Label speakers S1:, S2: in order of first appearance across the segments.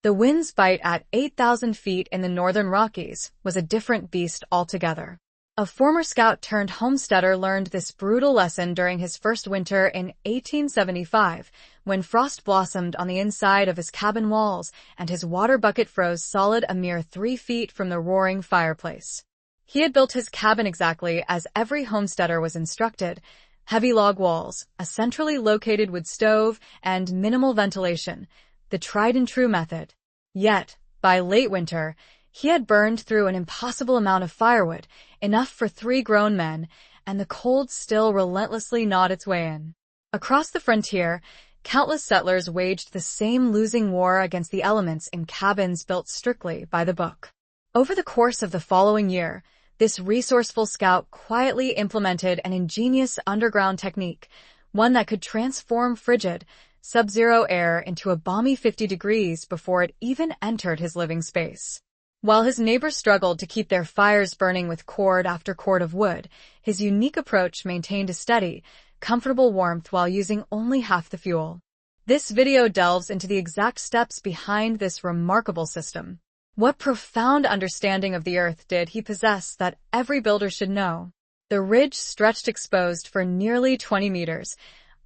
S1: The wind's bite at 8,000 feet in the northern Rockies was a different beast altogether. A former scout turned homesteader learned this brutal lesson during his first winter in 1875, when frost blossomed on the inside of his cabin walls and his water bucket froze solid a mere 3 feet from the roaring fireplace. He had built his cabin exactly as every homesteader was instructed: heavy log walls, a centrally located wood stove, and minimal ventilation, the tried-and-true method. Yet, by late winter, he had burned through an impossible amount of firewood, enough for 3 grown men, and the cold still relentlessly gnawed its way in. Across the frontier, countless settlers waged the same losing war against the elements in cabins built strictly by the book. Over the course of the following year, this resourceful scout quietly implemented an ingenious underground technique, one that could transform frigid, sub-zero air into a balmy 50 degrees before it even entered his living space. While his neighbors struggled to keep their fires burning with cord after cord of wood, his unique approach maintained a steady, comfortable warmth while using only half the fuel. This video delves into the exact steps behind this remarkable system. What profound understanding of the earth did he possess that every builder should know? The ridge stretched exposed for nearly 20 meters,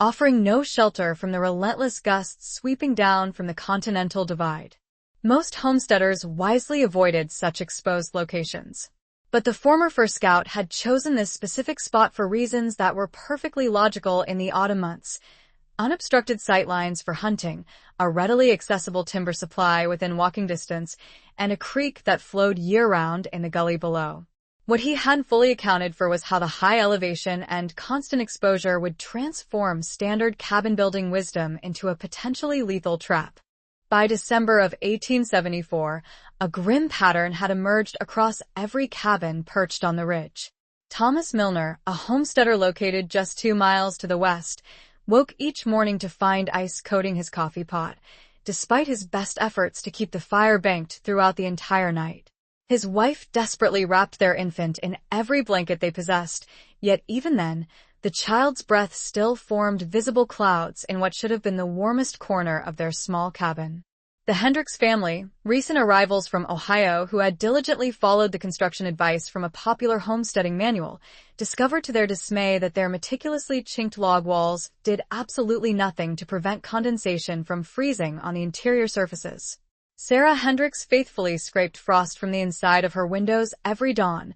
S1: offering no shelter from the relentless gusts sweeping down from the continental divide. Most homesteaders wisely avoided such exposed locations. But the former fur scout had chosen this specific spot for reasons that were perfectly logical in the autumn months: unobstructed sightlines for hunting, a readily accessible timber supply within walking distance, and a creek that flowed year-round in the gully below. What he hadn't fully accounted for was how the high elevation and constant exposure would transform standard cabin-building wisdom into a potentially lethal trap. By December of 1874, a grim pattern had emerged across every cabin perched on the ridge. Thomas Milner, a homesteader located just 2 miles to the west, woke each morning to find ice coating his coffee pot, despite his best efforts to keep the fire banked throughout the entire night. His wife desperately wrapped their infant in every blanket they possessed, yet even then, the child's breath still formed visible clouds in what should have been the warmest corner of their small cabin. The Hendricks family, recent arrivals from Ohio who had diligently followed the construction advice from a popular homesteading manual, discovered to their dismay that their meticulously chinked log walls did absolutely nothing to prevent condensation from freezing on the interior surfaces. Sarah Hendricks faithfully scraped frost from the inside of her windows every dawn,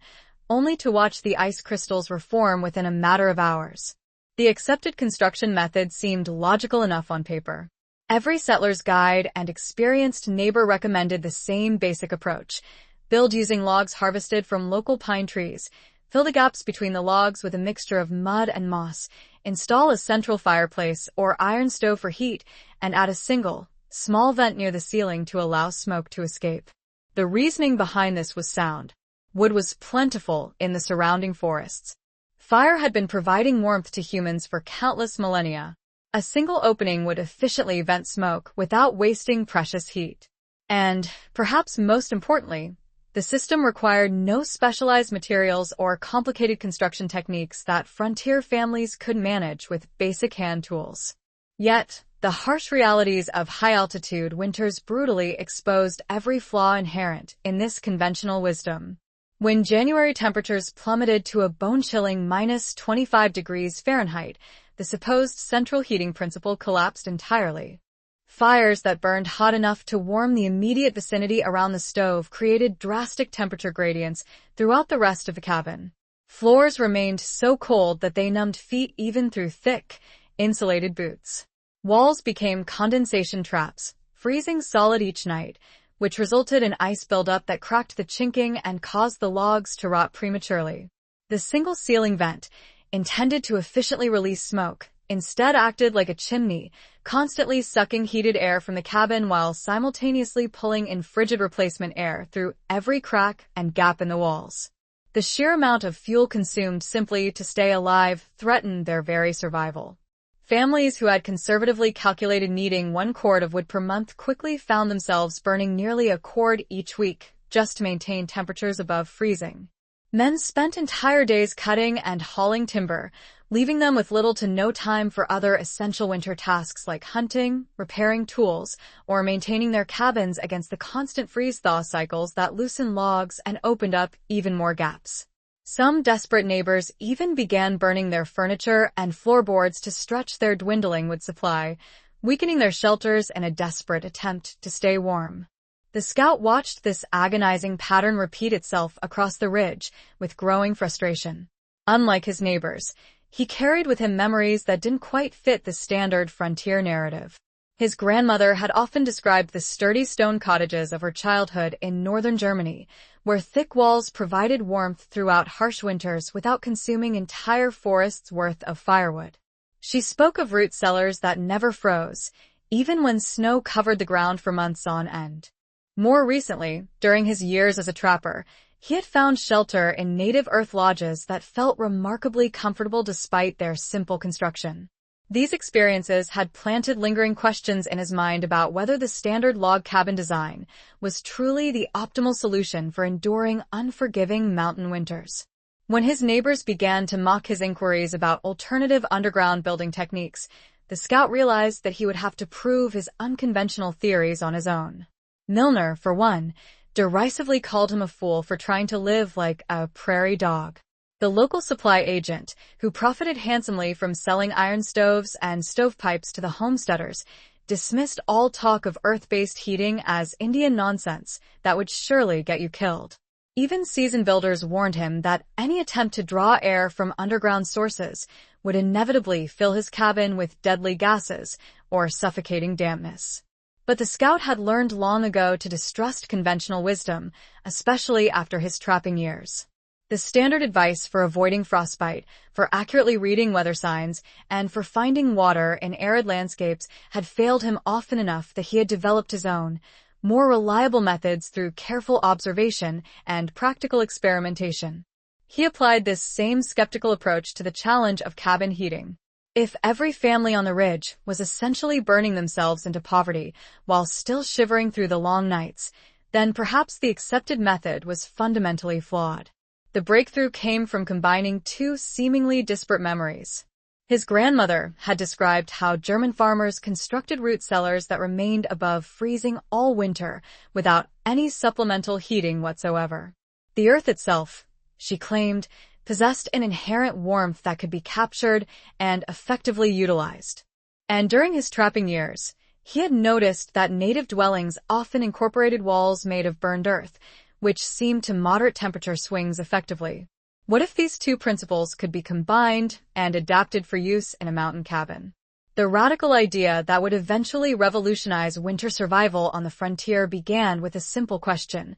S1: only to watch the ice crystals reform within a matter of hours. The accepted construction method seemed logical enough on paper. Every settler's guide and experienced neighbor recommended the same basic approach: build using logs harvested from local pine trees, fill the gaps between the logs with a mixture of mud and moss, install a central fireplace or iron stove for heat, and add a single, small vent near the ceiling to allow smoke to escape. The reasoning behind this was sound. Wood was plentiful in the surrounding forests. Fire had been providing warmth to humans for countless millennia. A single opening would efficiently vent smoke without wasting precious heat. And, perhaps most importantly, the system required no specialized materials or complicated construction techniques that frontier families could manage with basic hand tools. Yet, the harsh realities of high-altitude winters brutally exposed every flaw inherent in this conventional wisdom. When January temperatures plummeted to a bone-chilling -25 degrees Fahrenheit, the supposed central heating principle collapsed entirely. Fires that burned hot enough to warm the immediate vicinity around the stove created drastic temperature gradients throughout the rest of the cabin. Floors remained so cold that they numbed feet even through thick, insulated boots. Walls became condensation traps, freezing solid each night, which resulted in ice buildup that cracked the chinking and caused the logs to rot prematurely. The single ceiling vent, intended to efficiently release smoke, instead acted like a chimney, constantly sucking heated air from the cabin while simultaneously pulling in frigid replacement air through every crack and gap in the walls. The sheer amount of fuel consumed simply to stay alive threatened their very survival. Families who had conservatively calculated needing 1 cord of wood per month quickly found themselves burning nearly a cord each week just to maintain temperatures above freezing. Men spent entire days cutting and hauling timber, leaving them with little to no time for other essential winter tasks like hunting, repairing tools, or maintaining their cabins against the constant freeze-thaw cycles that loosened logs and opened up even more gaps. Some desperate neighbors even began burning their furniture and floorboards to stretch their dwindling wood supply, weakening their shelters in a desperate attempt to stay warm. The scout watched this agonizing pattern repeat itself across the ridge with growing frustration. Unlike his neighbors, he carried with him memories that didn't quite fit the standard frontier narrative. His grandmother had often described the sturdy stone cottages of her childhood in northern Germany, where thick walls provided warmth throughout harsh winters without consuming entire forests' worth of firewood. She spoke of root cellars that never froze, even when snow covered the ground for months on end. More recently, during his years as a trapper, he had found shelter in native earth lodges that felt remarkably comfortable despite their simple construction. These experiences had planted lingering questions in his mind about whether the standard log cabin design was truly the optimal solution for enduring unforgiving mountain winters. When his neighbors began to mock his inquiries about alternative underground building techniques, the scout realized that he would have to prove his unconventional theories on his own. Milner, for one, derisively called him a fool for trying to live like a prairie dog. The local supply agent, who profited handsomely from selling iron stoves and stovepipes to the homesteaders, dismissed all talk of earth-based heating as Indian nonsense that would surely get you killed. Even seasoned builders warned him that any attempt to draw air from underground sources would inevitably fill his cabin with deadly gases or suffocating dampness. But the scout had learned long ago to distrust conventional wisdom, especially after his trapping years. The standard advice for avoiding frostbite, for accurately reading weather signs, and for finding water in arid landscapes had failed him often enough that he had developed his own, more reliable methods through careful observation and practical experimentation. He applied this same skeptical approach to the challenge of cabin heating. If every family on the ridge was essentially burning themselves into poverty while still shivering through the long nights, then perhaps the accepted method was fundamentally flawed. The breakthrough came from combining two seemingly disparate memories. His grandmother had described how German farmers constructed root cellars that remained above freezing all winter without any supplemental heating whatsoever. The earth itself, she claimed, possessed an inherent warmth that could be captured and effectively utilized. And during his trapping years, he had noticed that native dwellings often incorporated walls made of burned earth, which seemed to moderate temperature swings effectively. What if these two principles could be combined and adapted for use in a mountain cabin? The radical idea that would eventually revolutionize winter survival on the frontier began with a simple question.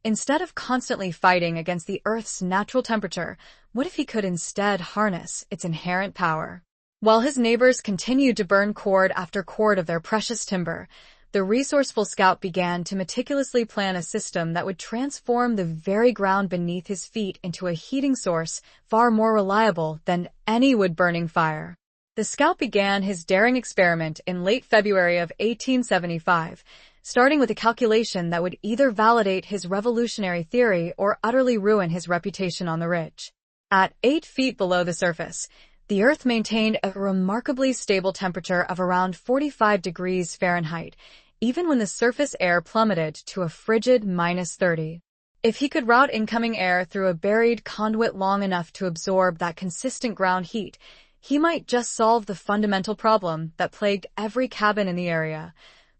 S1: Instead of constantly fighting against the Earth's natural temperature, what if he could instead harness its inherent power? While his neighbors continued to burn cord after cord of their precious timber, the resourceful scout began to meticulously plan a system that would transform the very ground beneath his feet into a heating source far more reliable than any wood-burning fire. The scout began his daring experiment in late February of 1875, starting with a calculation that would either validate his revolutionary theory or utterly ruin his reputation on the ridge. At 8 feet below the surface, the Earth maintained a remarkably stable temperature of around 45 degrees Fahrenheit, even when the surface air plummeted to a frigid -30. If he could route incoming air through a buried conduit long enough to absorb that consistent ground heat, he might just solve the fundamental problem that plagued every cabin in the area,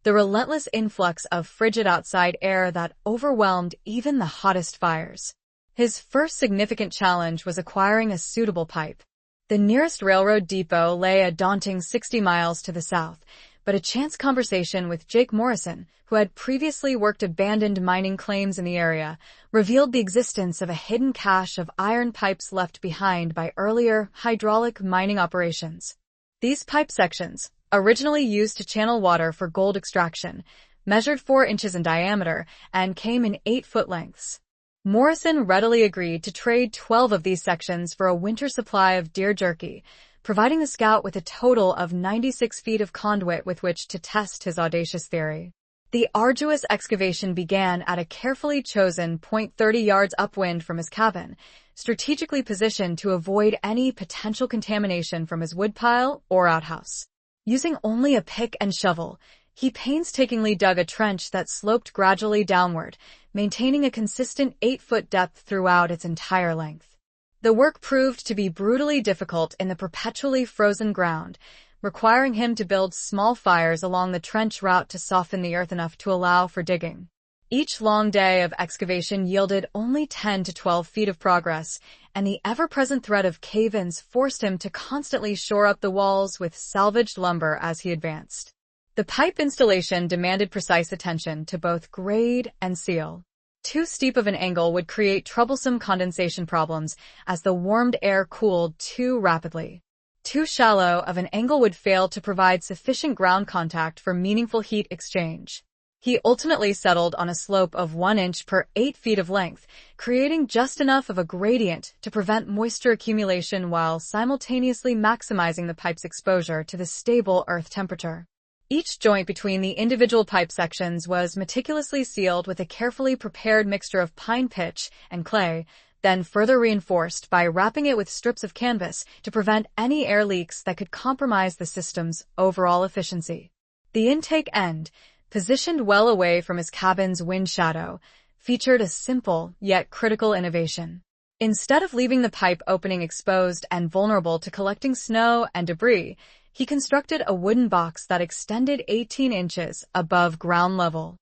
S1: the relentless influx of frigid outside air that overwhelmed even the hottest fires. His first significant challenge was acquiring a suitable pipe. The nearest railroad depot lay a daunting 60 miles to the south, but a chance conversation with Jake Morrison, who had previously worked abandoned mining claims in the area, revealed the existence of a hidden cache of iron pipes left behind by earlier hydraulic mining operations. These pipe sections, originally used to channel water for gold extraction, measured 4 inches in diameter and came in 8-foot lengths. Morrison readily agreed to trade 12 of these sections for a winter supply of deer jerky, providing the scout with a total of 96 feet of conduit with which to test his audacious theory. The arduous excavation began at a carefully chosen point 30 yards upwind from his cabin, strategically positioned to avoid any potential contamination from his woodpile or outhouse. Using only a pick and shovel, he painstakingly dug a trench that sloped gradually downward, maintaining a consistent 8-foot depth throughout its entire length. The work proved to be brutally difficult in the perpetually frozen ground, requiring him to build small fires along the trench route to soften the earth enough to allow for digging. Each long day of excavation yielded only 10 to 12 feet of progress, and the ever-present threat of cave-ins forced him to constantly shore up the walls with salvaged lumber as he advanced. The pipe installation demanded precise attention to both grade and seal. Too steep of an angle would create troublesome condensation problems as the warmed air cooled too rapidly. Too shallow of an angle would fail to provide sufficient ground contact for meaningful heat exchange. He ultimately settled on a slope of 1 inch per 8 feet of length, creating just enough of a gradient to prevent moisture accumulation while simultaneously maximizing the pipe's exposure to the stable earth temperature. Each joint between the individual pipe sections was meticulously sealed with a carefully prepared mixture of pine pitch and clay, then further reinforced by wrapping it with strips of canvas to prevent any air leaks that could compromise the system's overall efficiency. The intake end, positioned well away from his cabin's wind shadow, featured a simple yet critical innovation. Instead of leaving the pipe opening exposed and vulnerable to collecting snow and debris, he constructed a wooden box that extended 18 inches above ground level.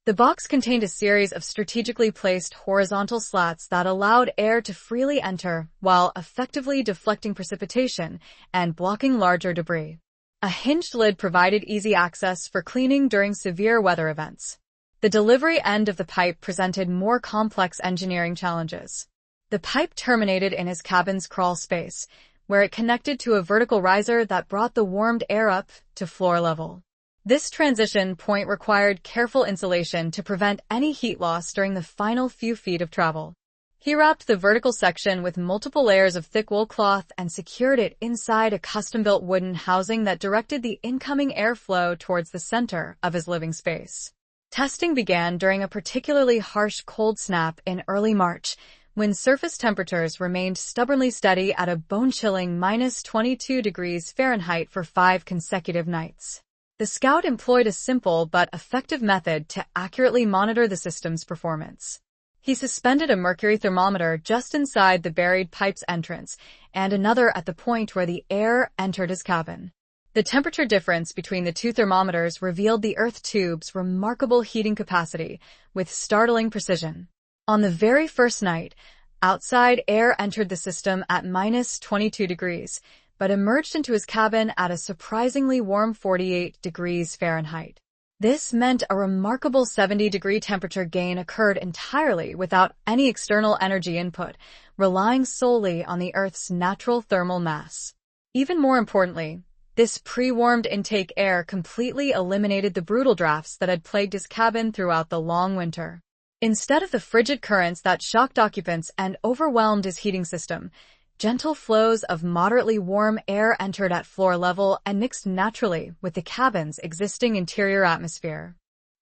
S1: The box contained a series of strategically placed horizontal slats that allowed air to freely enter while effectively deflecting precipitation and blocking larger debris. A hinged lid provided easy access for cleaning during severe weather events. The delivery end of the pipe presented more complex engineering challenges. The pipe terminated in his cabin's crawl space, where it connected to a vertical riser that brought the warmed air up to floor level. This transition point required careful insulation to prevent any heat loss during the final few feet of travel. He wrapped the vertical section with multiple layers of thick wool cloth and secured it inside a custom-built wooden housing that directed the incoming airflow towards the center of his living space. Testing began during a particularly harsh cold snap in early March, when surface temperatures remained stubbornly steady at a bone-chilling -22 degrees Fahrenheit for 5 consecutive nights. The Scout employed a simple but effective method to accurately monitor the system's performance. He suspended a mercury thermometer just inside the buried pipe's entrance and another at the point where the air entered his cabin. The temperature difference between the two thermometers revealed the earth tube's remarkable heating capacity with startling precision. On the very first night, outside air entered the system at -22 degrees, but emerged into his cabin at a surprisingly warm 48 degrees Fahrenheit. This meant a remarkable 70-degree temperature gain occurred entirely without any external energy input, relying solely on the Earth's natural thermal mass. Even more importantly, this pre-warmed intake air completely eliminated the brutal drafts that had plagued his cabin throughout the long winter. Instead of the frigid currents that shocked occupants and overwhelmed his heating system, gentle flows of moderately warm air entered at floor level and mixed naturally with the cabin's existing interior atmosphere.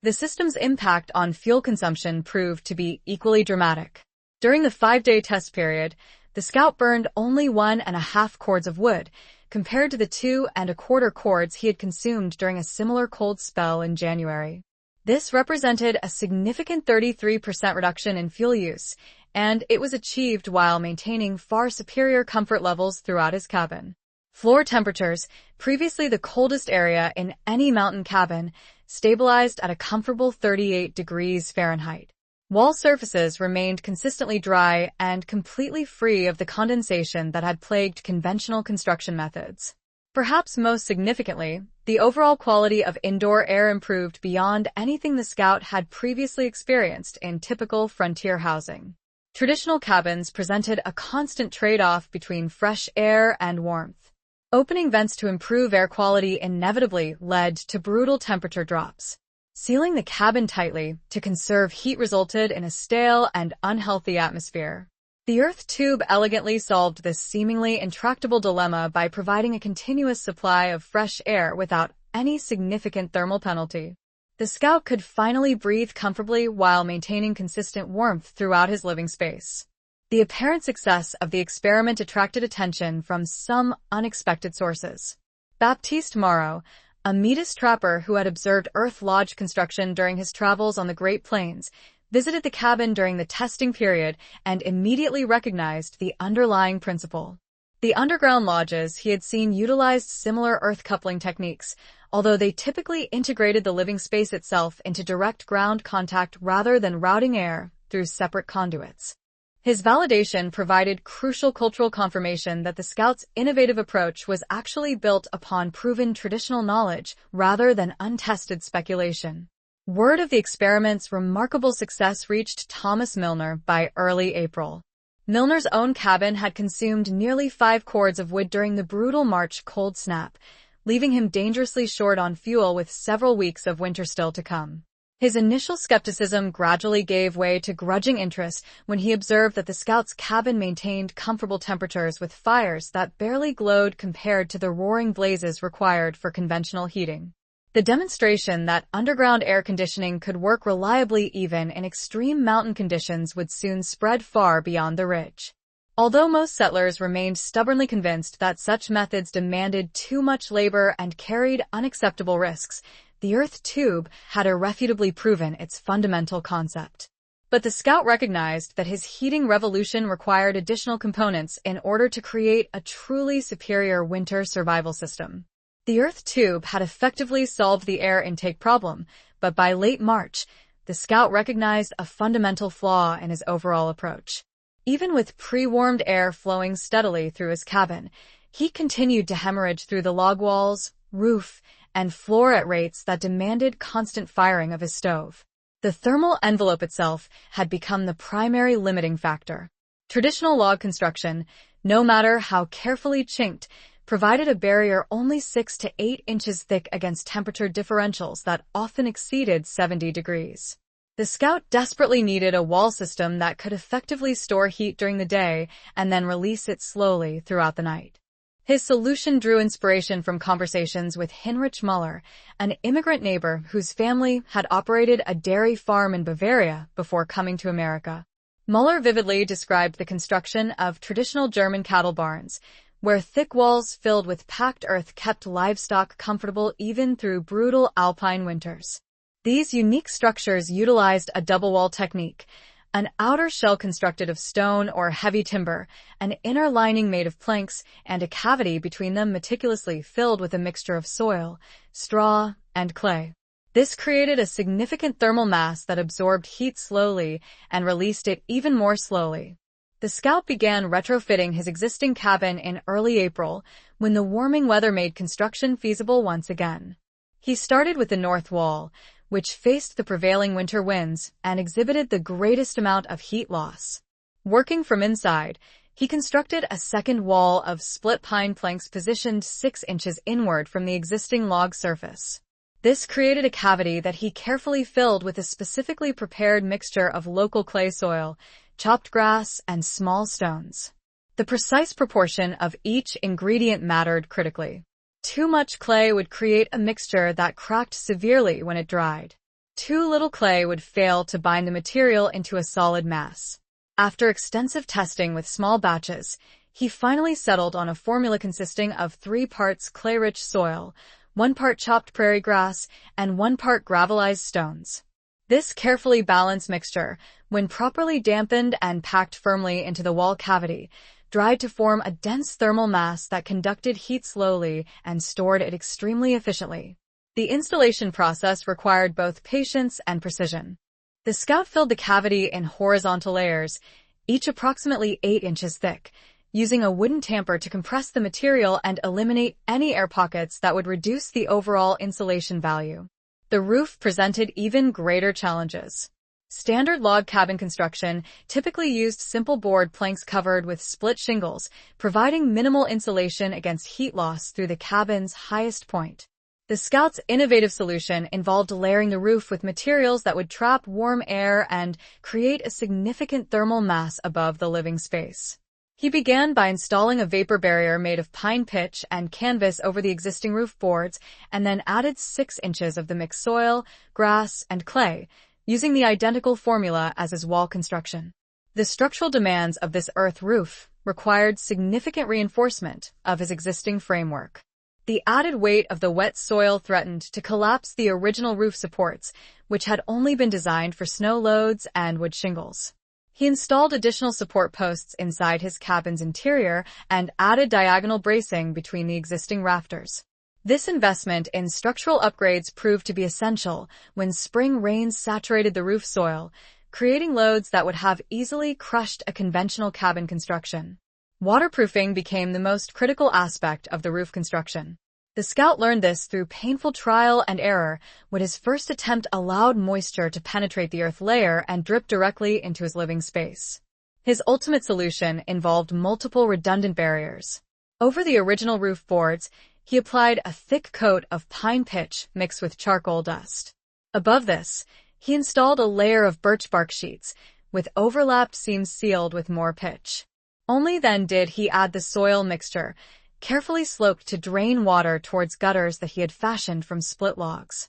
S1: The system's impact on fuel consumption proved to be equally dramatic. During the 5-day test period, the Scout burned only 1.5 cords of wood, compared to the 2.25 cords he had consumed during a similar cold spell in January. This represented a significant 33% reduction in fuel use, and it was achieved while maintaining far superior comfort levels throughout his cabin. Floor temperatures, previously the coldest area in any mountain cabin, stabilized at a comfortable 38 degrees Fahrenheit. Wall surfaces remained consistently dry and completely free of the condensation that had plagued conventional construction methods. Perhaps most significantly, the overall quality of indoor air improved beyond anything the Scout had previously experienced in typical frontier housing. Traditional cabins presented a constant trade-off between fresh air and warmth. Opening vents to improve air quality inevitably led to brutal temperature drops. Sealing the cabin tightly to conserve heat resulted in a stale and unhealthy atmosphere. The earth tube elegantly solved this seemingly intractable dilemma by providing a continuous supply of fresh air without any significant thermal penalty. The Scout could finally breathe comfortably while maintaining consistent warmth throughout his living space. The apparent success of the experiment attracted attention from some unexpected sources. Baptiste Morrow, a Metis trapper who had observed Earth Lodge construction during his travels on the Great Plains, visited the cabin during the testing period and immediately recognized the underlying principle. The underground lodges he had seen utilized similar earth coupling techniques, although they typically integrated the living space itself into direct ground contact rather than routing air through separate conduits. His validation provided crucial cultural confirmation that the Scout's innovative approach was actually built upon proven traditional knowledge rather than untested speculation. Word of the experiment's remarkable success reached Thomas Milner by early April. Milner's own cabin had consumed nearly 5 cords of wood during the brutal March cold snap, leaving him dangerously short on fuel with several weeks of winter still to come. His initial skepticism gradually gave way to grudging interest when he observed that the Scout's cabin maintained comfortable temperatures with fires that barely glowed compared to the roaring blazes required for conventional heating. The demonstration that underground air conditioning could work reliably even in extreme mountain conditions would soon spread far beyond the ridge. Although most settlers remained stubbornly convinced that such methods demanded too much labor and carried unacceptable risks, the earth tube had irrefutably proven its fundamental concept. But the Scout recognized that his heating revolution required additional components in order to create a truly superior winter survival system. The earth tube had effectively solved the air intake problem, but by late March, the Scout recognized a fundamental flaw in his overall approach. Even with pre-warmed air flowing steadily through his cabin, he continued to hemorrhage through the log walls, roof, and floor at rates that demanded constant firing of his stove. The thermal envelope itself had become the primary limiting factor. Traditional log construction, no matter how carefully chinked, provided a barrier only 6 to 8 inches thick against temperature differentials that often exceeded 70 degrees. The Scout desperately needed a wall system that could effectively store heat during the day and then release it slowly throughout the night. His solution drew inspiration from conversations with Heinrich Müller, an immigrant neighbor whose family had operated a dairy farm in Bavaria before coming to America. Müller vividly described the construction of traditional German cattle barns, where thick walls filled with packed earth kept livestock comfortable even through brutal alpine winters. These unique structures utilized a double-wall technique, an outer shell constructed of stone or heavy timber, an inner lining made of planks, and a cavity between them meticulously filled with a mixture of soil, straw, and clay. This created a significant thermal mass that absorbed heat slowly and released it even more slowly. The Scout began retrofitting his existing cabin in early April, when the warming weather made construction feasible once again. He started with the north wall, which faced the prevailing winter winds and exhibited the greatest amount of heat loss. Working from inside, he constructed a second wall of split pine planks positioned 6 inches inward from the existing log surface. This created a cavity that he carefully filled with a specifically prepared mixture of local clay soil, chopped grass, and small stones. The precise proportion of each ingredient mattered critically. Too much clay would create a mixture that cracked severely when it dried. Too little clay would fail to bind the material into a solid mass. After extensive testing with small batches, he finally settled on a formula consisting of 3 parts clay-rich soil, 1 part chopped prairie grass, and 1 part gravelized stones. This carefully balanced mixture, when properly dampened and packed firmly into the wall cavity, dried to form a dense thermal mass that conducted heat slowly and stored it extremely efficiently. The installation process required both patience and precision. The Scout filled the cavity in horizontal layers, each approximately 8 inches thick, using a wooden tamper to compress the material and eliminate any air pockets that would reduce the overall insulation value. The roof presented even greater challenges. Standard log cabin construction typically used simple board planks covered with split shingles, providing minimal insulation against heat loss through the cabin's highest point. The Scout's innovative solution involved layering the roof with materials that would trap warm air and create a significant thermal mass above the living space. He began by installing a vapor barrier made of pine pitch and canvas over the existing roof boards, and then added 6 inches of the mixed soil, grass, and clay, using the identical formula as his wall construction. The structural demands of this earth roof required significant reinforcement of his existing framework. The added weight of the wet soil threatened to collapse the original roof supports, which had only been designed for snow loads and wood shingles. He installed additional support posts inside his cabin's interior and added diagonal bracing between the existing rafters. This investment in structural upgrades proved to be essential when spring rains saturated the roof soil, creating loads that would have easily crushed a conventional cabin construction. Waterproofing became the most critical aspect of the roof construction. The Scout learned this through painful trial and error, when his first attempt allowed moisture to penetrate the earth layer and drip directly into his living space. His ultimate solution involved multiple redundant barriers. Over the original roof boards, he applied a thick coat of pine pitch mixed with charcoal dust. Above this, he installed a layer of birch bark sheets, with overlapped seams sealed with more pitch. Only then did he add the soil mixture, carefully sloped to drain water towards gutters that he had fashioned from split logs.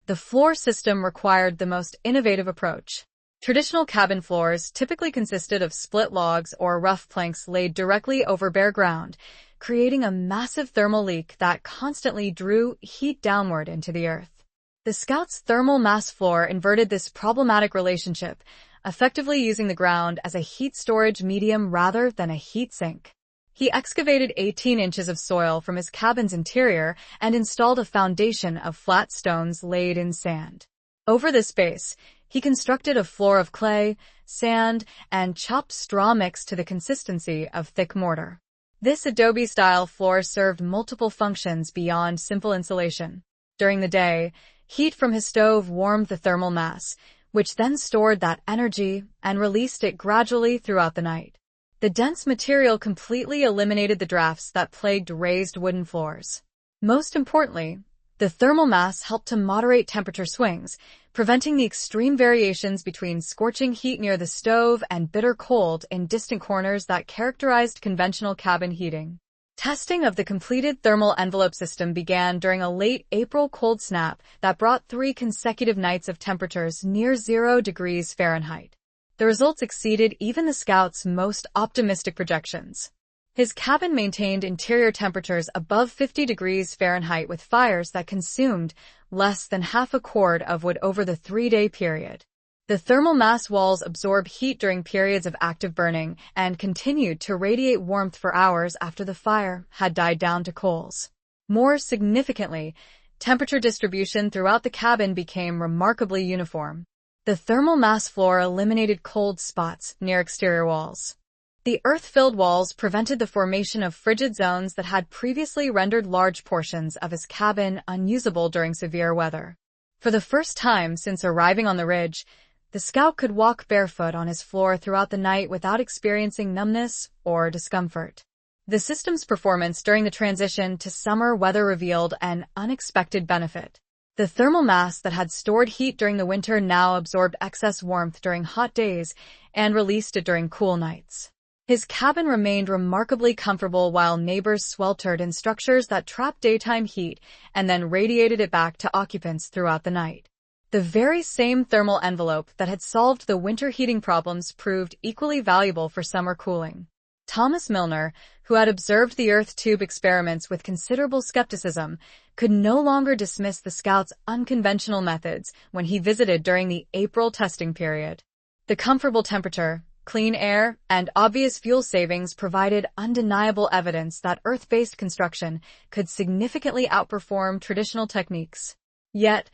S1: The floor system required the most innovative approach. Traditional cabin floors typically consisted of split logs or rough planks laid directly over bare ground, creating a massive thermal leak that constantly drew heat downward into the earth. The Scout's thermal mass floor inverted this problematic relationship, effectively using the ground as a heat storage medium rather than a heat sink. He excavated 18 inches of soil from his cabin's interior and installed a foundation of flat stones laid in sand. Over this base, he constructed a floor of clay, sand, and chopped straw mixed to the consistency of thick mortar. This adobe-style floor served multiple functions beyond simple insulation. During the day, heat from his stove warmed the thermal mass, which then stored that energy and released it gradually throughout the night. The dense material completely eliminated the drafts that plagued raised wooden floors. Most importantly, the thermal mass helped to moderate temperature swings, preventing the extreme variations between scorching heat near the stove and bitter cold in distant corners that characterized conventional cabin heating. Testing of the completed thermal envelope system began during a late April cold snap that brought 3 consecutive nights of temperatures near 0 degrees Fahrenheit. The results exceeded even the Scout's most optimistic projections. His cabin maintained interior temperatures above 50 degrees Fahrenheit with fires that consumed less than half a cord of wood over the 3-day period. The thermal mass walls absorb heat during periods of active burning and continued to radiate warmth for hours after the fire had died down to coals. More significantly, temperature distribution throughout the cabin became remarkably uniform. The thermal mass floor eliminated cold spots near exterior walls. The earth-filled walls prevented the formation of frigid zones that had previously rendered large portions of his cabin unusable during severe weather. For the first time since arriving on the ridge, the Scout could walk barefoot on his floor throughout the night without experiencing numbness or discomfort. The system's performance during the transition to summer weather revealed an unexpected benefit. The thermal mass that had stored heat during the winter now absorbed excess warmth during hot days and released it during cool nights. His cabin remained remarkably comfortable while neighbors sweltered in structures that trapped daytime heat and then radiated it back to occupants throughout the night. The very same thermal envelope that had solved the winter heating problems proved equally valuable for summer cooling. Thomas Milner, who had observed the earth tube experiments with considerable skepticism, could no longer dismiss the Scout's unconventional methods when he visited during the April testing period. The comfortable temperature, clean air, and obvious fuel savings provided undeniable evidence that earth-based construction could significantly outperform traditional techniques. Yet,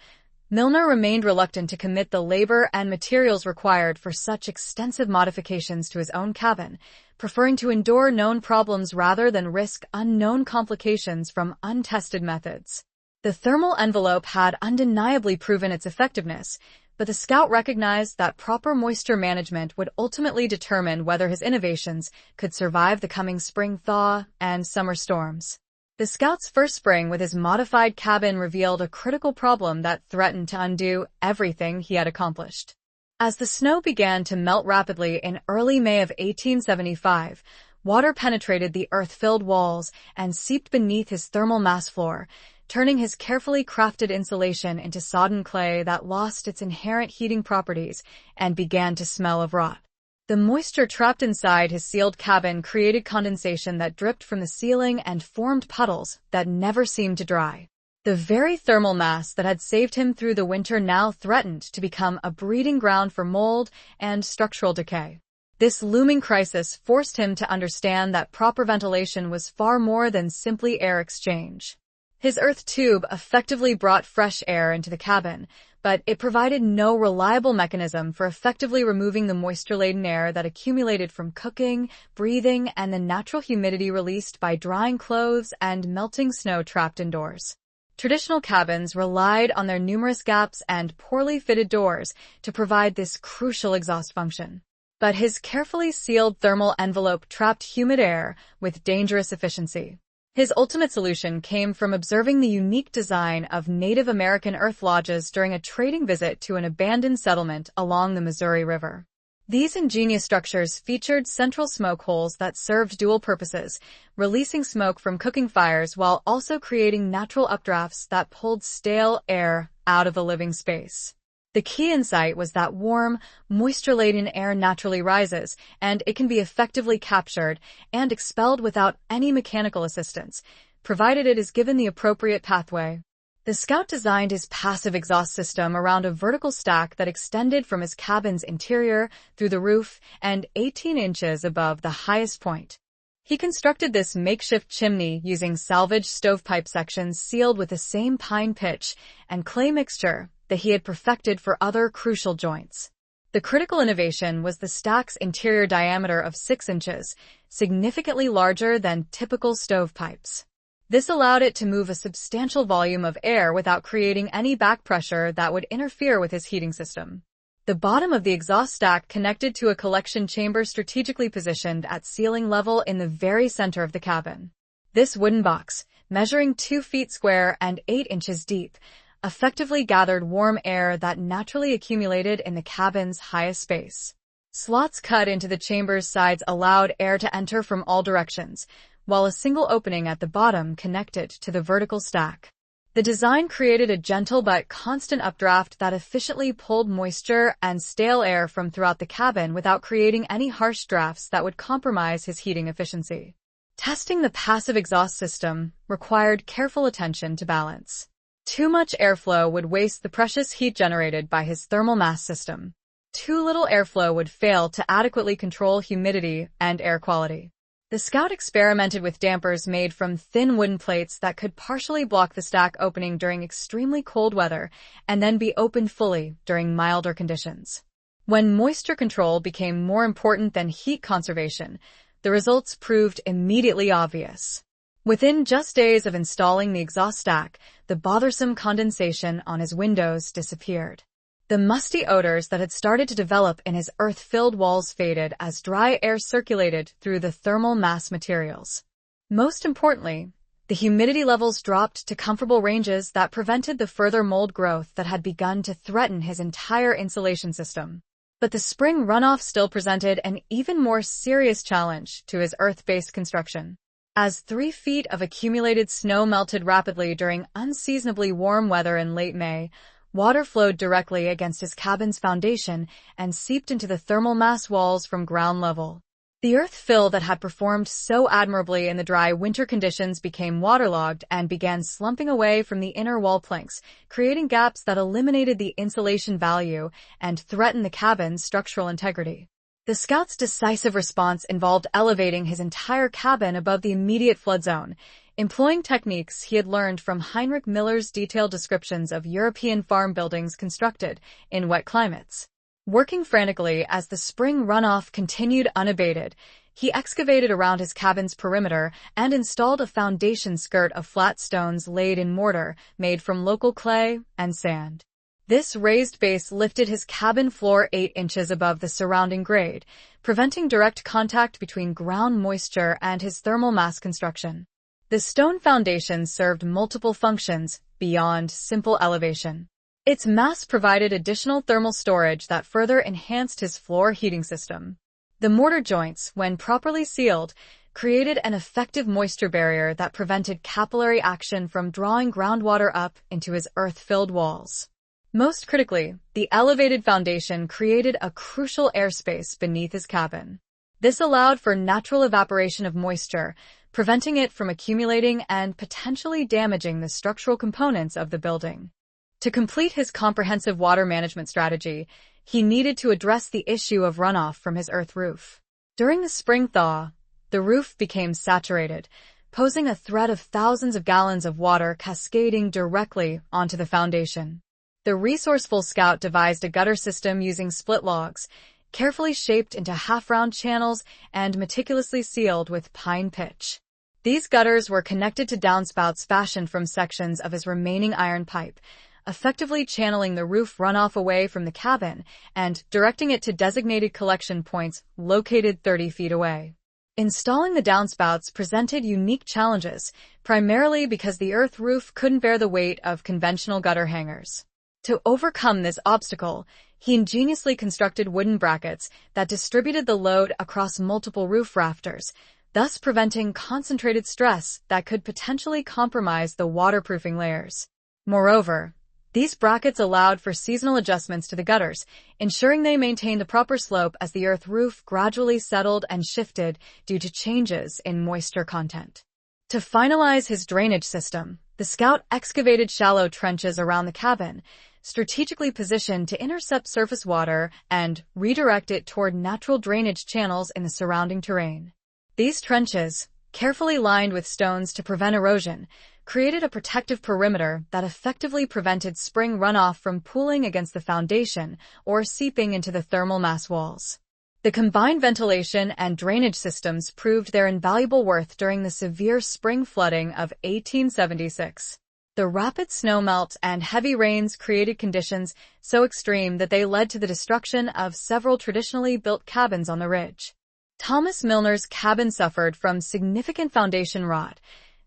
S1: Milner remained reluctant to commit the labor and materials required for such extensive modifications to his own cabin, preferring to endure known problems rather than risk unknown complications from untested methods. The thermal envelope had undeniably proven its effectiveness, but the Scout recognized that proper moisture management would ultimately determine whether his innovations could survive the coming spring thaw and summer storms. The Scout's first spring with his modified cabin revealed a critical problem that threatened to undo everything he had accomplished. As the snow began to melt rapidly in early May of 1875, water penetrated the earth-filled walls and seeped beneath his thermal mass floor, turning his carefully crafted insulation into sodden clay that lost its inherent heating properties and began to smell of rot. The moisture trapped inside his sealed cabin created condensation that dripped from the ceiling and formed puddles that never seemed to dry. The very thermal mass that had saved him through the winter now threatened to become a breeding ground for mold and structural decay. This looming crisis forced him to understand that proper ventilation was far more than simply air exchange. His earth tube effectively brought fresh air into the cabin, but it provided no reliable mechanism for effectively removing the moisture-laden air that accumulated from cooking, breathing, and the natural humidity released by drying clothes and melting snow trapped indoors. Traditional cabins relied on their numerous gaps and poorly fitted doors to provide this crucial exhaust function. But his carefully sealed thermal envelope trapped humid air with dangerous efficiency. His ultimate solution came from observing the unique design of Native American earth lodges during a trading visit to an abandoned settlement along the Missouri River. These ingenious structures featured central smoke holes that served dual purposes, releasing smoke from cooking fires while also creating natural updrafts that pulled stale air out of the living space. The key insight was that warm, moisture-laden air naturally rises, and it can be effectively captured and expelled without any mechanical assistance, provided it is given the appropriate pathway. The scout designed his passive exhaust system around a vertical stack that extended from his cabin's interior through the roof and 18 inches above the highest point. He constructed this makeshift chimney using salvaged stovepipe sections sealed with the same pine pitch and clay mixture that he had perfected for other crucial joints. The critical innovation was the stack's interior diameter of 6 inches, significantly larger than typical stovepipes. This allowed it to move a substantial volume of air without creating any back pressure that would interfere with his heating system. The bottom of the exhaust stack connected to a collection chamber strategically positioned at ceiling level in the very center of the cabin. This wooden box, measuring 2 feet square and 8 inches deep, effectively gathered warm air that naturally accumulated in the cabin's highest space. Slots cut into the chamber's sides allowed air to enter from all directions, while a single opening at the bottom connected to the vertical stack. The design created a gentle but constant updraft that efficiently pulled moisture and stale air from throughout the cabin without creating any harsh drafts that would compromise his heating efficiency. Testing the passive exhaust system required careful attention to balance. Too much airflow would waste the precious heat generated by his thermal mass system. Too little airflow would fail to adequately control humidity and air quality. The Scout experimented with dampers made from thin wooden plates that could partially block the stack opening during extremely cold weather and then be opened fully during milder conditions. When moisture control became more important than heat conservation, the results proved immediately obvious. Within just days of installing the exhaust stack, the bothersome condensation on his windows disappeared. The musty odors that had started to develop in his earth-filled walls faded as dry air circulated through the thermal mass materials. Most importantly, the humidity levels dropped to comfortable ranges that prevented the further mold growth that had begun to threaten his entire insulation system. But the spring runoff still presented an even more serious challenge to his earth-based construction. As 3 feet of accumulated snow melted rapidly during unseasonably warm weather in late May, water flowed directly against his cabin's foundation and seeped into the thermal mass walls from ground level. The earth fill that had performed so admirably in the dry winter conditions became waterlogged and began slumping away from the inner wall planks, creating gaps that eliminated the insulation value and threatened the cabin's structural integrity. The Scout's decisive response involved elevating his entire cabin above the immediate flood zone, employing techniques he had learned from Heinrich Miller's detailed descriptions of European farm buildings constructed in wet climates. Working frantically as the spring runoff continued unabated, he excavated around his cabin's perimeter and installed a foundation skirt of flat stones laid in mortar made from local clay and sand. This raised base lifted his cabin floor 8 inches above the surrounding grade, preventing direct contact between ground moisture and his thermal mass construction. The stone foundation served multiple functions beyond simple elevation. Its mass provided additional thermal storage that further enhanced his floor heating system. The mortar joints, when properly sealed, created an effective moisture barrier that prevented capillary action from drawing groundwater up into his earth-filled walls. Most critically, the elevated foundation created a crucial airspace beneath his cabin. This allowed for natural evaporation of moisture, preventing it from accumulating and potentially damaging the structural components of the building. To complete his comprehensive water management strategy, he needed to address the issue of runoff from his earth roof. During the spring thaw, the roof became saturated, posing a threat of thousands of gallons of water cascading directly onto the foundation. The resourceful scout devised a gutter system using split logs, carefully shaped into half-round channels and meticulously sealed with pine pitch. These gutters were connected to downspouts fashioned from sections of his remaining iron pipe, effectively channeling the roof runoff away from the cabin and directing it to designated collection points located 30 feet away. Installing the downspouts presented unique challenges, primarily because the earth roof couldn't bear the weight of conventional gutter hangers. To overcome this obstacle, he ingeniously constructed wooden brackets that distributed the load across multiple roof rafters, thus preventing concentrated stress that could potentially compromise the waterproofing layers. Moreover, these brackets allowed for seasonal adjustments to the gutters, ensuring they maintained the proper slope as the earth roof gradually settled and shifted due to changes in moisture content. To finalize his drainage system, the scout excavated shallow trenches around the cabin, strategically positioned to intercept surface water and redirect it toward natural drainage channels in the surrounding terrain. These trenches, carefully lined with stones to prevent erosion, created a protective perimeter that effectively prevented spring runoff from pooling against the foundation or seeping into the thermal mass walls. The combined ventilation and drainage systems proved their invaluable worth during the severe spring flooding of 1876. The rapid snowmelt and heavy rains created conditions so extreme that they led to the destruction of several traditionally built cabins on the ridge. Thomas Milner's cabin suffered from significant foundation rot,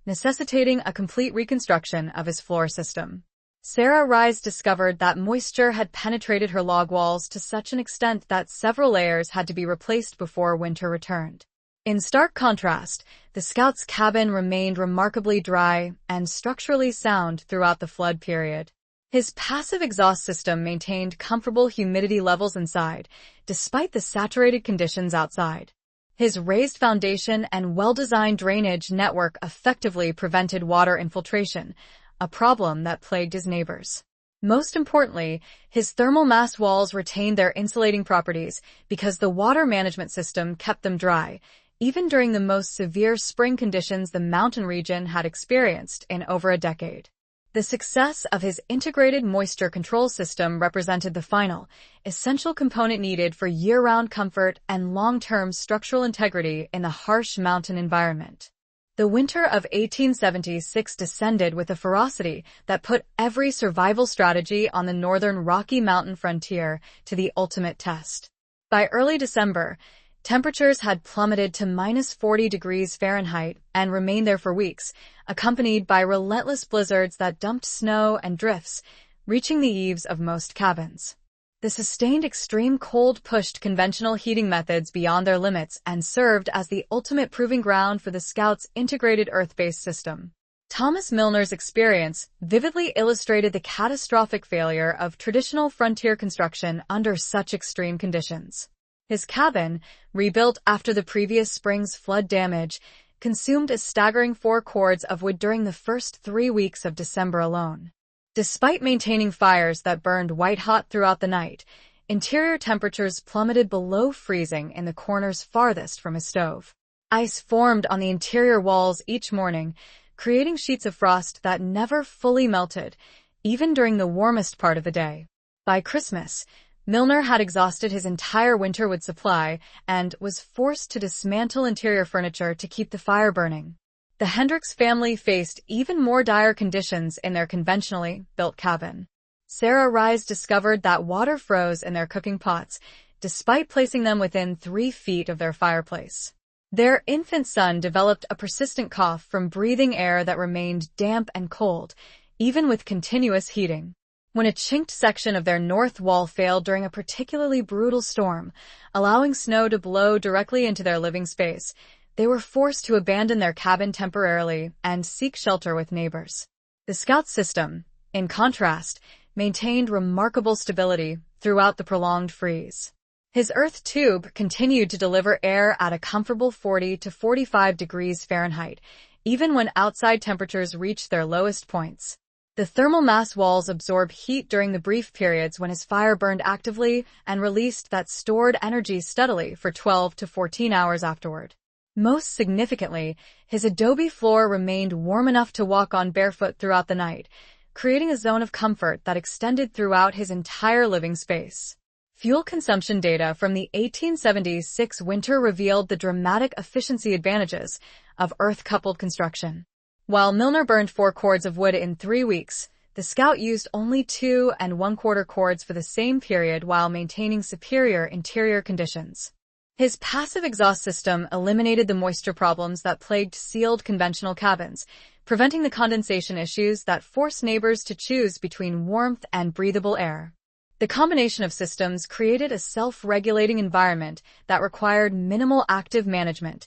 S1: necessitating a complete reconstruction of his floor system. Sarah Rise discovered that moisture had penetrated her log walls to such an extent that several layers had to be replaced before winter returned. In stark contrast, the scout's cabin remained remarkably dry and structurally sound throughout the flood period. His passive exhaust system maintained comfortable humidity levels inside, despite the saturated conditions outside. His raised foundation and well-designed drainage network effectively prevented water infiltration, a problem that plagued his neighbors. Most importantly, his thermal mass walls retained their insulating properties because the water management system kept them dry, even during the most severe spring conditions the mountain region had experienced in over a decade. The success of his integrated moisture control system represented the final, essential component needed for year-round comfort and long-term structural integrity in the harsh mountain environment. The winter of 1876 descended with a ferocity that put every survival strategy on the northern Rocky Mountain frontier to the ultimate test. By early December, temperatures had plummeted to -40 degrees Fahrenheit and remained there for weeks, accompanied by relentless blizzards that dumped snow and drifts, reaching the eaves of most cabins. The sustained extreme cold pushed conventional heating methods beyond their limits and served as the ultimate proving ground for the Scouts' integrated earth-based system. Thomas Milner's experience vividly illustrated the catastrophic failure of traditional frontier construction under such extreme conditions. His cabin, rebuilt after the previous spring's flood damage, consumed a staggering 4 cords of wood during the first 3 weeks of December alone. Despite maintaining fires that burned white-hot throughout the night, interior temperatures plummeted below freezing in the corners farthest from his stove. Ice formed on the interior walls each morning, creating sheets of frost that never fully melted, even during the warmest part of the day. By Christmas, Milner had exhausted his entire winter wood supply and was forced to dismantle interior furniture to keep the fire burning. The Hendricks family faced even more dire conditions in their conventionally built cabin. Sarah Rise discovered that water froze in their cooking pots, despite placing them within 3 feet of their fireplace. Their infant son developed a persistent cough from breathing air that remained damp and cold, even with continuous heating. when a chinked section of their north wall failed during a particularly brutal storm, allowing snow to blow directly into their living space. They were forced to abandon their cabin temporarily and seek shelter with neighbors. The Scout system, in contrast, maintained remarkable stability throughout the prolonged freeze. His earth tube continued to deliver air at a comfortable 40 to 45 degrees Fahrenheit, even when outside temperatures reached their lowest points. The thermal mass walls absorbed heat during the brief periods when his fire burned actively and released that stored energy steadily for 12 to 14 hours afterward. Most significantly, his adobe floor remained warm enough to walk on barefoot throughout the night, creating a zone of comfort that extended throughout his entire living space. Fuel consumption data from the 1876 winter revealed the dramatic efficiency advantages of earth-coupled construction. While Milner burned 4 cords of wood in 3 weeks, the Scout used only 2 1/4 cords for the same period while maintaining superior interior conditions. His passive exhaust system eliminated the moisture problems that plagued sealed conventional cabins, preventing the condensation issues that forced neighbors to choose between warmth and breathable air. The combination of systems created a self-regulating environment that required minimal active management,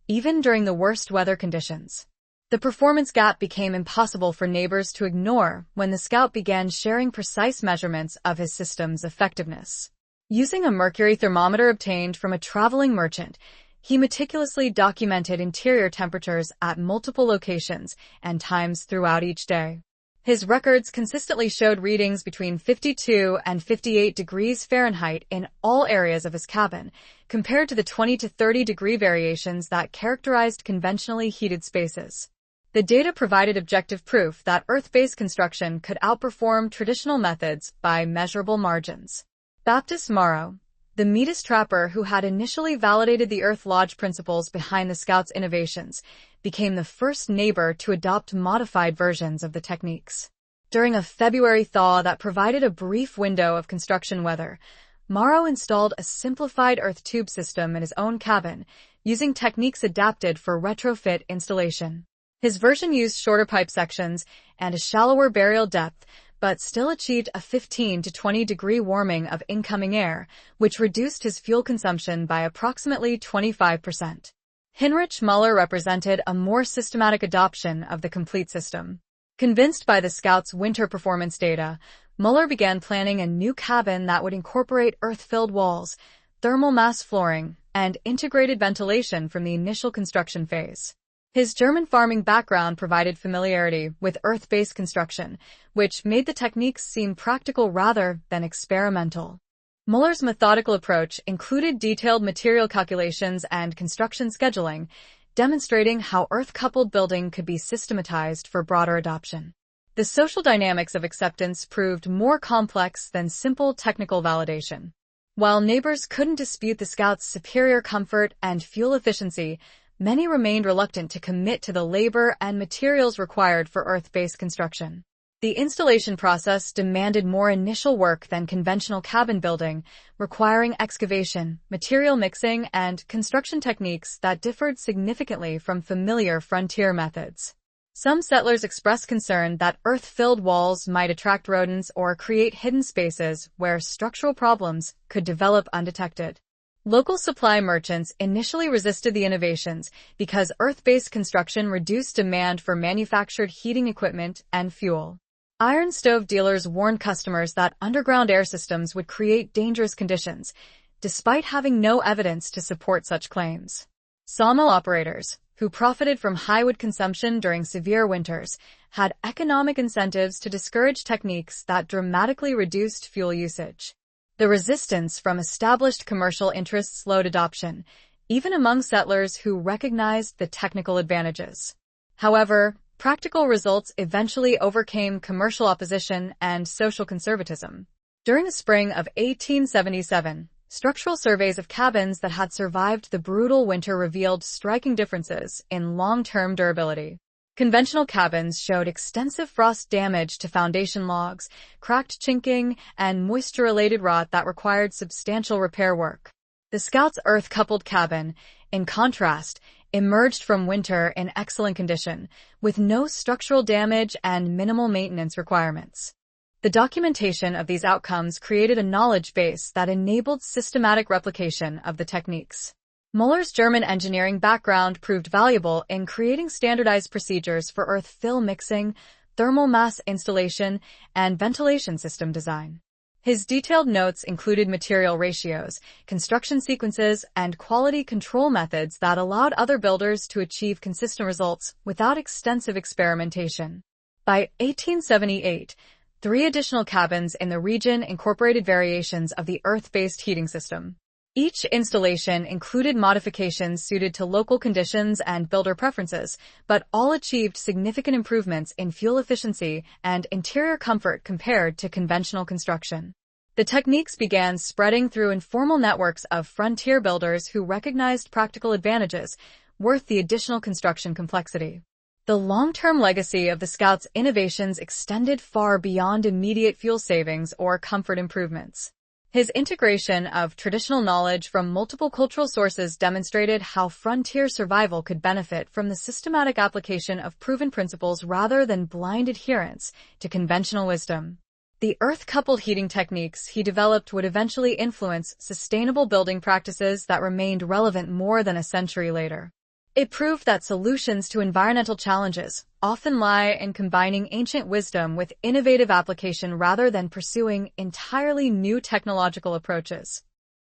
S1: even during the worst weather conditions. The performance gap became impossible for neighbors to ignore when the Scout began sharing precise measurements of his system's effectiveness. Using a mercury thermometer obtained from a traveling merchant, he meticulously documented interior temperatures at multiple locations and times throughout each day. His records consistently showed readings between 52 and 58 degrees Fahrenheit in all areas of his cabin, compared to the 20 to 30 degree variations that characterized conventionally heated spaces. The data provided objective proof that earth-based construction could outperform traditional methods by measurable margins. Baptist Morrow, the Metis trapper who had initially validated the Earth Lodge principles behind the Scout's innovations, became the first neighbor to adopt modified versions of the techniques. During a February thaw that provided a brief window of construction weather, Morrow installed a simplified earth tube system in his own cabin, using techniques adapted for retrofit installation. His version used shorter pipe sections and a shallower burial depth, but still achieved a 15 to 20 degree warming of incoming air, which reduced his fuel consumption by approximately 25%. Heinrich Müller represented a more systematic adoption of the complete system. Convinced by the Scout's winter performance data, Müller began planning a new cabin that would incorporate earth-filled walls, thermal mass flooring, and integrated ventilation from the initial construction phase. His German farming background provided familiarity with earth-based construction, which made the techniques seem practical rather than experimental. Müller's methodical approach included detailed material calculations and construction scheduling, demonstrating how earth-coupled building could be systematized for broader adoption. The social dynamics of acceptance proved more complex than simple technical validation. While neighbors couldn't dispute the Scout's superior comfort and fuel efficiency, many remained reluctant to commit to the labor and materials required for earth-based construction. The installation process demanded more initial work than conventional cabin building, requiring excavation, material mixing, and construction techniques that differed significantly from familiar frontier methods. Some settlers expressed concern that earth-filled walls might attract rodents or create hidden spaces where structural problems could develop undetected. Local supply merchants initially resisted the innovations because earth-based construction reduced demand for manufactured heating equipment and fuel. Iron stove dealers warned customers that underground air systems would create dangerous conditions, despite having no evidence to support such claims. Sawmill operators, who profited from high wood consumption during severe winters, had economic incentives to discourage techniques that dramatically reduced fuel usage. The resistance from established commercial interests slowed adoption, even among settlers who recognized the technical advantages. However, practical results eventually overcame commercial opposition and social conservatism. During the spring of 1877, structural surveys of cabins that had survived the brutal winter revealed striking differences in long-term durability. Conventional cabins showed extensive frost damage to foundation logs, cracked chinking, and moisture-related rot that required substantial repair work. The Scout's earth-coupled cabin, in contrast, emerged from winter in excellent condition, with no structural damage and minimal maintenance requirements. The documentation of these outcomes created a knowledge base that enabled systematic replication of the techniques. Muller's German engineering background proved valuable in creating standardized procedures for earth fill mixing, thermal mass installation, and ventilation system design. His detailed notes included material ratios, construction sequences, and quality control methods that allowed other builders to achieve consistent results without extensive experimentation. By 1878, 3 additional cabins in the region incorporated variations of the earth-based heating system. Each installation included modifications suited to local conditions and builder preferences, but all achieved significant improvements in fuel efficiency and interior comfort compared to conventional construction. The techniques began spreading through informal networks of frontier builders who recognized practical advantages worth the additional construction complexity. The long-term legacy of the Scout's innovations extended far beyond immediate fuel savings or comfort improvements. His integration of traditional knowledge from multiple cultural sources demonstrated how frontier survival could benefit from the systematic application of proven principles rather than blind adherence to conventional wisdom. The earth-coupled heating techniques he developed would eventually influence sustainable building practices that remained relevant more than a century later. It proved that solutions to environmental challenges often lie in combining ancient wisdom with innovative application rather than pursuing entirely new technological approaches.